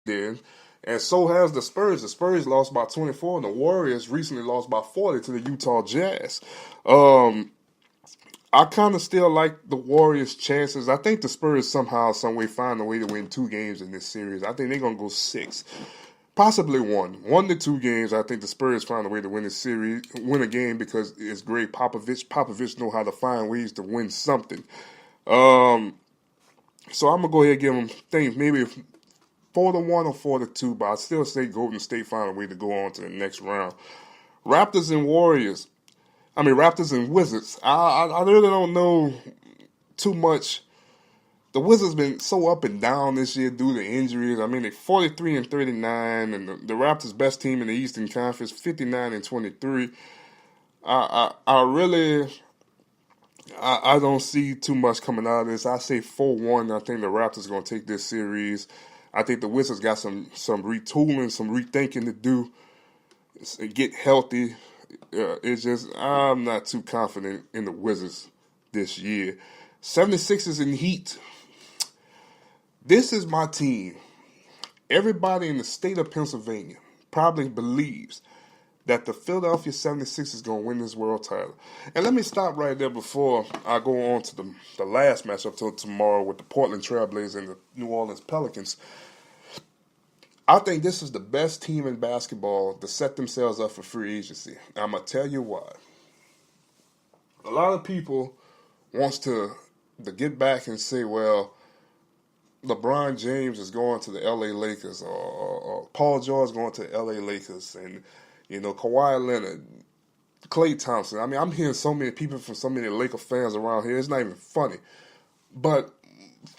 did. And so has the Spurs. The Spurs lost by 24, and the Warriors recently lost by 40 to the Utah Jazz. Um, I kind of still like the Warriors' chances. I think the Spurs somehow, some way, find a way to win 2 games in this series. I think they're gonna go 6, possibly 1 to 2 games. I think the Spurs find a way to win this series, win a game because it's Greg Popovich. Popovich know how to find ways to win something. Um, so I'm gonna go ahead and give them things maybe 4-1 or 4-2, but I still say Golden State find a way to go on to the next round. Raptors and Warriors. I mean Raptors and Wizards. I really don't know too much. The Wizards been so up and down this year due to injuries. I mean, they 43-39, and the Raptors' best team in the Eastern Conference, 59-23. I really, I don't see too much coming out of this. I say 4-1. I think the Raptors are going to take this series. I think the Wizards got some retooling, some rethinking to do, get healthy. It's just, I'm not too confident in the Wizards this year. 76ers and Heat. This is my team. Everybody in the state of Pennsylvania probably believes that the Philadelphia 76ers is going to win this world title. And let me stop right there before I go on to the last matchup till tomorrow with the Portland Trailblazers and the New Orleans Pelicans. I think this is the best team in basketball to set themselves up for free agency. I'm going to tell you why. A lot of people wants to get back and say, well, LeBron James is going to the LA Lakers, or Paul George going to the LA Lakers, and Kawhi Leonard, Klay Thompson. I mean, I'm hearing so many people from so many Laker fans around here. It's not even funny. But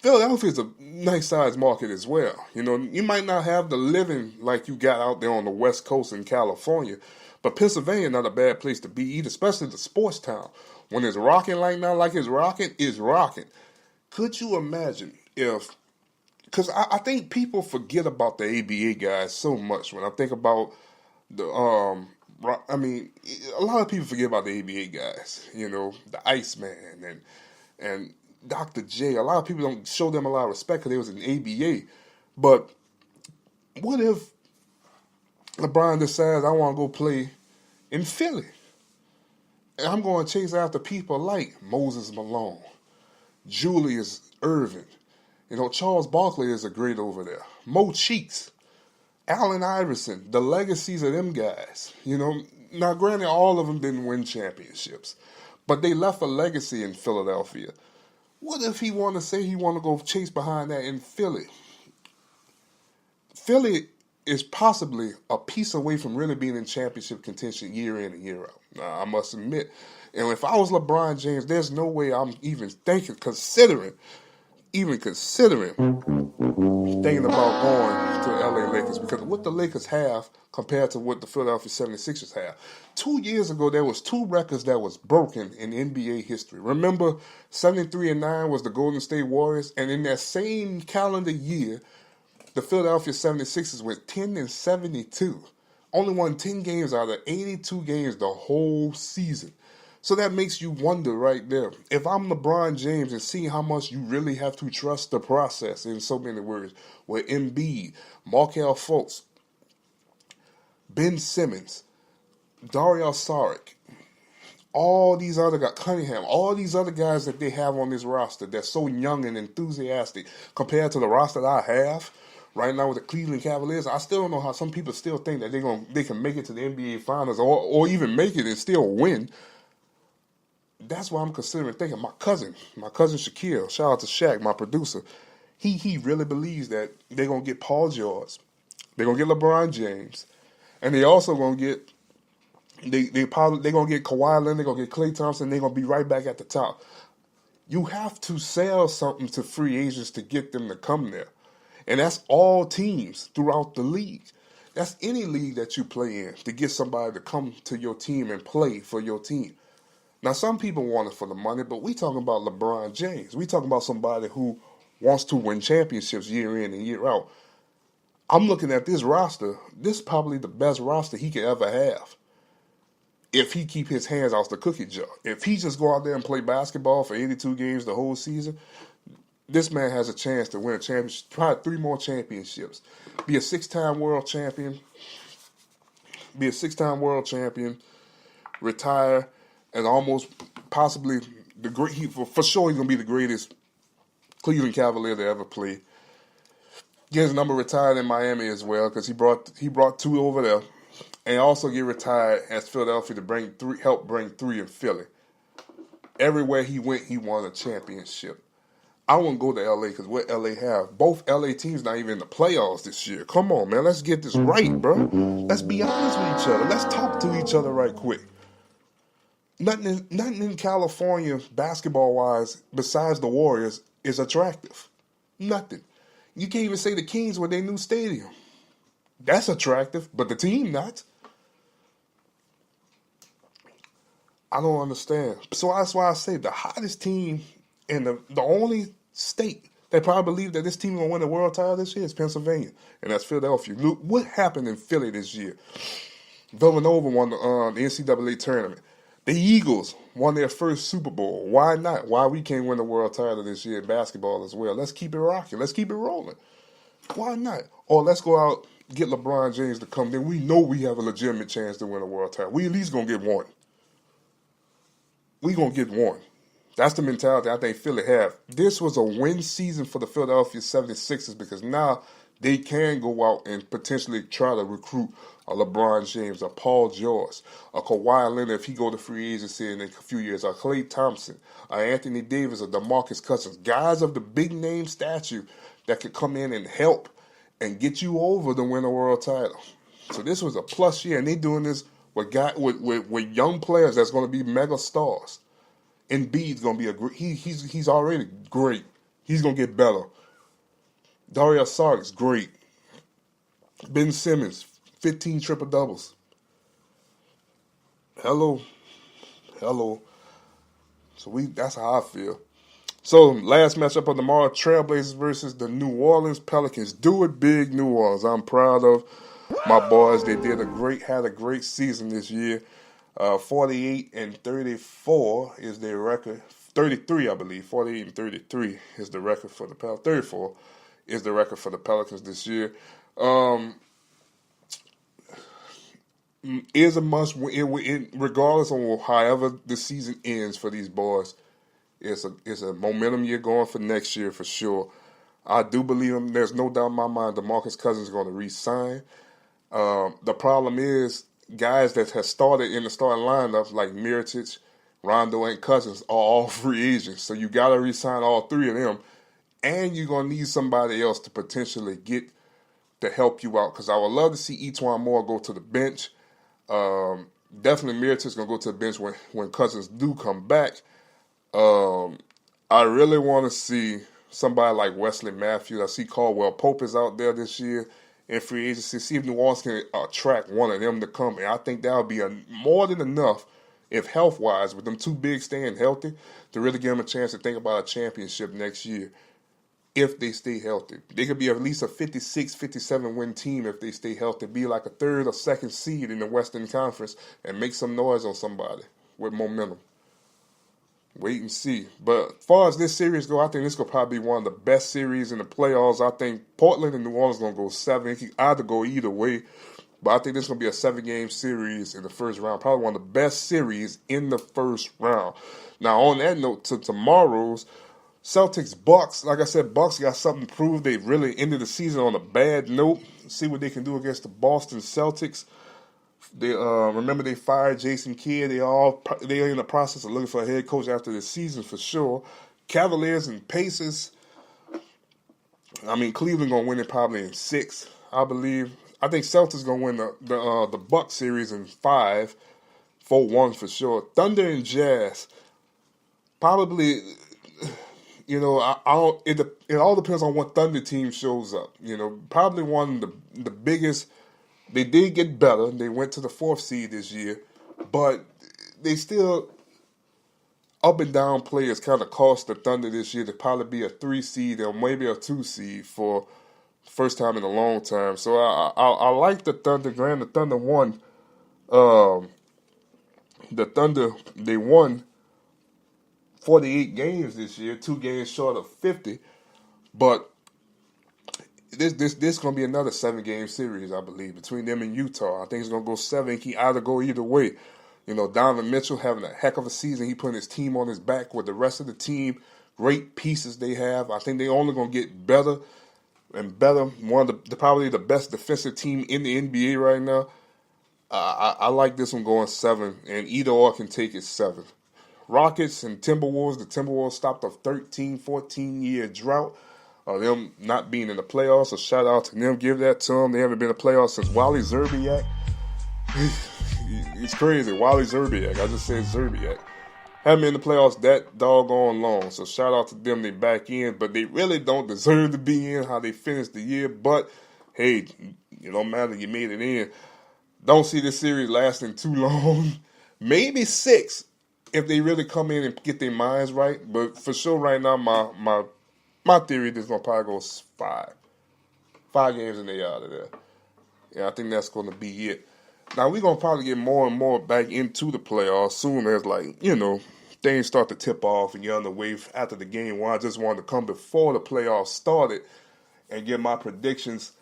Philadelphia is a nice sized market as well. You might not have the living like you got out there on the West Coast in California, but Pennsylvania not a bad place to be either, especially the sports town. When it's rocking like now, like it's rocking. Could you imagine if? Because I think people forget about the ABA guys so much. When I think about I mean, a lot of people forget about the ABA guys. The Iceman and Dr. J. A lot of people don't show them a lot of respect because they was in ABA. But what if LeBron decides I want to go play in Philly? And I'm going to chase after people like Moses Malone, Julius Irvin. Charles Barkley is a great over there. Mo Cheeks, Allen Iverson, the legacies of them guys. Now granted, all of them didn't win championships, but they left a legacy in Philadelphia. What if he want to go chase behind that in Philly? Philly is possibly a piece away from really being in championship contention year in and year out. Now, I must admit. And if I was LeBron James, there's no way I'm even considering thinking about going to the LA Lakers, because what the Lakers have compared to what the Philadelphia 76ers have. 2 years ago, there was 2 records that was broken in NBA history. Remember, 73-9 was the Golden State Warriors, and in that same calendar year, the Philadelphia 76ers went 10-72. Only won 10 games out of 82 games the whole season. So that makes you wonder right there. If I'm LeBron James and seeing how much you really have to trust the process, in so many words, with Embiid, Markelle Fultz, Ben Simmons, Dario Saric, all these other guys, Cunningham, all these other guys that they have on this roster that's so young and enthusiastic compared to the roster that I have right now with the Cleveland Cavaliers, I still don't know how some people still think that they can make it to the NBA Finals or even make it and still win. That's why I'm considering thinking. My cousin Shaquille, shout out to Shaq, my producer, he really believes that they're gonna get Paul George, they're gonna get LeBron James, and they also gonna get they're gonna get Kawhi Leonard, they're gonna get Klay Thompson, they're gonna be right back at the top. You have to sell something to free agents to get them to come there, and that's all teams throughout the league. That's any league that you play in, to get somebody to come to your team and play for your team. Now, some people want it for the money, but we talking about LeBron James. We talking about somebody who wants to win championships year in and year out. I'm looking at this roster. This is probably the best roster he could ever have if he keep his hands off the cookie jar. If he just go out there and play basketball for 82 games the whole season, this man has a chance to win a championship, probably 3 more championships, be a 6-time world champion, retire, and almost possibly the great. For sure, he's gonna be the greatest Cleveland Cavalier to ever play. Get his number retired in Miami as well because he brought 2 over there, and also get retired as Philadelphia to help bring 3 in Philly. Everywhere he went, he won a championship. I wouldn't go to LA because what LA have? Both LA teams not even in the playoffs this year. Come on, man. Let's get this right, bro. Let's be honest with each other. Let's talk to each other right quick. Nothing in California, basketball-wise, besides the Warriors, is attractive. Nothing. You can't even say the Kings with their new stadium. That's attractive, but the team not. I don't understand. So that's why I say the hottest team and the only state that probably believe that this team will win the world title this year is Pennsylvania, and that's Philadelphia. Look what happened in Philly this year. Villanova won the NCAA tournament. The Eagles won their first Super Bowl. Why not? Why we can't win the world title this year in basketball as well? Let's keep it rocking. Let's keep it rolling. Why not? Or let's go out, get LeBron James to come. Then we know we have a legitimate chance to win a world title. We at least going to get one. We going to get one. That's the mentality I think Philly have. This was a win season for the Philadelphia 76ers because now they can go out and potentially try to recruit a LeBron James, a Paul George, a Kawhi Leonard if he go to free agency in a few years, a Klay Thompson, a Anthony Davis, a DeMarcus Cousins, guys of the big name stature that could come in and help and get you over to win a world title. So this was a plus year, and they doing this with young players that's going to be mega stars. Embiid's going to be a great. He's already great. He's going to get better. Dario Saric's great. Ben Simmons, 15 triple doubles. Hello. So that's how I feel. So last matchup of tomorrow: Trailblazers versus the New Orleans Pelicans. Do it big, New Orleans. I'm proud of my boys. They had a great season this year. 48-34 is their record. 33, I believe. 48-33 is the record for the Pelicans. 34 is the record for the Pelicans this year. Is a must win, regardless of however the season ends for these boys. It's a momentum year going for next year for sure. I do believe him. There's no doubt in my mind DeMarcus Cousins is going to re-sign. The problem is guys that have started in the starting lineups like Mirotic, Rondo, and Cousins are all free agents. So you got to re-sign all 3 of them. And you're going to need somebody else to potentially get to help you out. Because I would love to see E'Twaun Moore go to the bench. Definitely Mirotic's going to go to the bench when Cousins do come back. I really want to see somebody like Wesley Matthews. I see Caldwell Pope is out there this year in free agency. See if New Orleans can attract one of them to come. And I think that would be more than enough, if health-wise, with them 2 bigs staying healthy, to really give them a chance to think about a championship next year if they stay healthy. They could be at least a 56, 57 win team if they stay healthy, be like a 3rd or 2nd seed in the Western Conference and make some noise on somebody with momentum. Wait and see. But as far as this series go, I think this could probably be one of the best series in the playoffs. I think Portland and New Orleans going to go 7. It can either go either way. But I think this is going to be a 7-game series in the first round. Probably one of the best series in the first round. Now, on that note, to tomorrow's Celtics-Bucks. Like I said, Bucks got something to prove. They really ended the season on a bad note. See what they can do against the Boston Celtics. They remember they fired Jason Kidd. They are in the process of looking for a head coach after the season for sure. Cavaliers and Pacers. I mean, Cleveland gonna win it probably in 6, I believe. I think Celtics gonna win the Bucks series in 5, 4-1 for sure. Thunder and Jazz. Probably, you know, I don't. It all depends on what Thunder team shows up. You know, probably one of the biggest. They did get better. They went to the 4th seed this year, but they still up and down players kind of cost the Thunder this year to probably be a 3 seed or maybe a 2 seed for the first time in a long time. So I like the Thunder. Granted, the Thunder won. They won 48 games this year, 2 games short of 50. But this gonna be another 7-game series, I believe, between them and Utah. I think it's gonna go 7. He can either go either way. You know, Donovan Mitchell having a heck of a season. He putting his team on his back with the rest of the team. Great pieces they have. I think they only gonna get better and better. One of probably the best defensive team in the NBA right now. I like this one going 7, and either or can take it 7. Rockets and Timberwolves. The Timberwolves stopped a 13, 14-year drought. Them not being in the playoffs, so shout out to them. Give that to them. They haven't been in the playoffs since Wally Szczerbiak. It's crazy. Wally Szczerbiak. I just said Szczerbiak. Haven't been in the playoffs that doggone long. So shout out to them. They back in, but they really don't deserve to be in how they finished the year. But hey, it don't matter. You made it in. Don't see this series lasting too long. Maybe 6 if they really come in and get their minds right. But for sure, right now, my theory is gonna probably go 5. 5 games and they out of there. Yeah, I think that's gonna be it. Now we're gonna probably get more and more back into the playoffs soon as, like, you know, things start to tip off and you're on the wave after the game. Well, I just wanted to come before the playoffs started and get my predictions.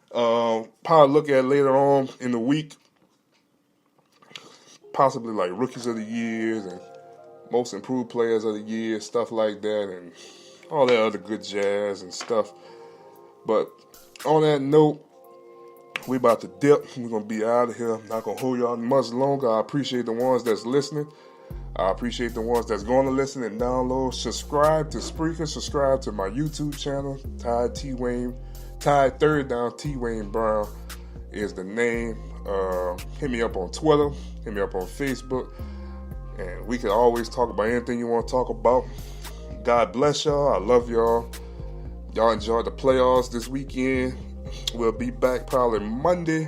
Probably look at later on in the week, possibly like rookies of the years and most improved players of the year, stuff like that, and all that other good jazz and stuff. But on that note, we about to dip. We're going to be out of here. I'm not going to hold y'all much longer. I appreciate the ones that's listening. I appreciate the ones that's going to listen and download. Subscribe to Spreaker. Subscribe to my YouTube channel, Ty T. Wayne. Ty Third Down T. Wayne Brown is the name. Hit me up on Twitter. Hit me up on Facebook. And we can always talk about anything you want to talk about. God bless y'all. I love y'all. Y'all enjoyed the playoffs this weekend. We'll be back probably Monday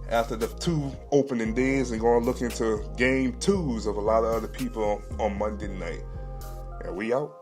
after the 2 opening days and going to look into game 2s of a lot of other people on Monday night. And we out.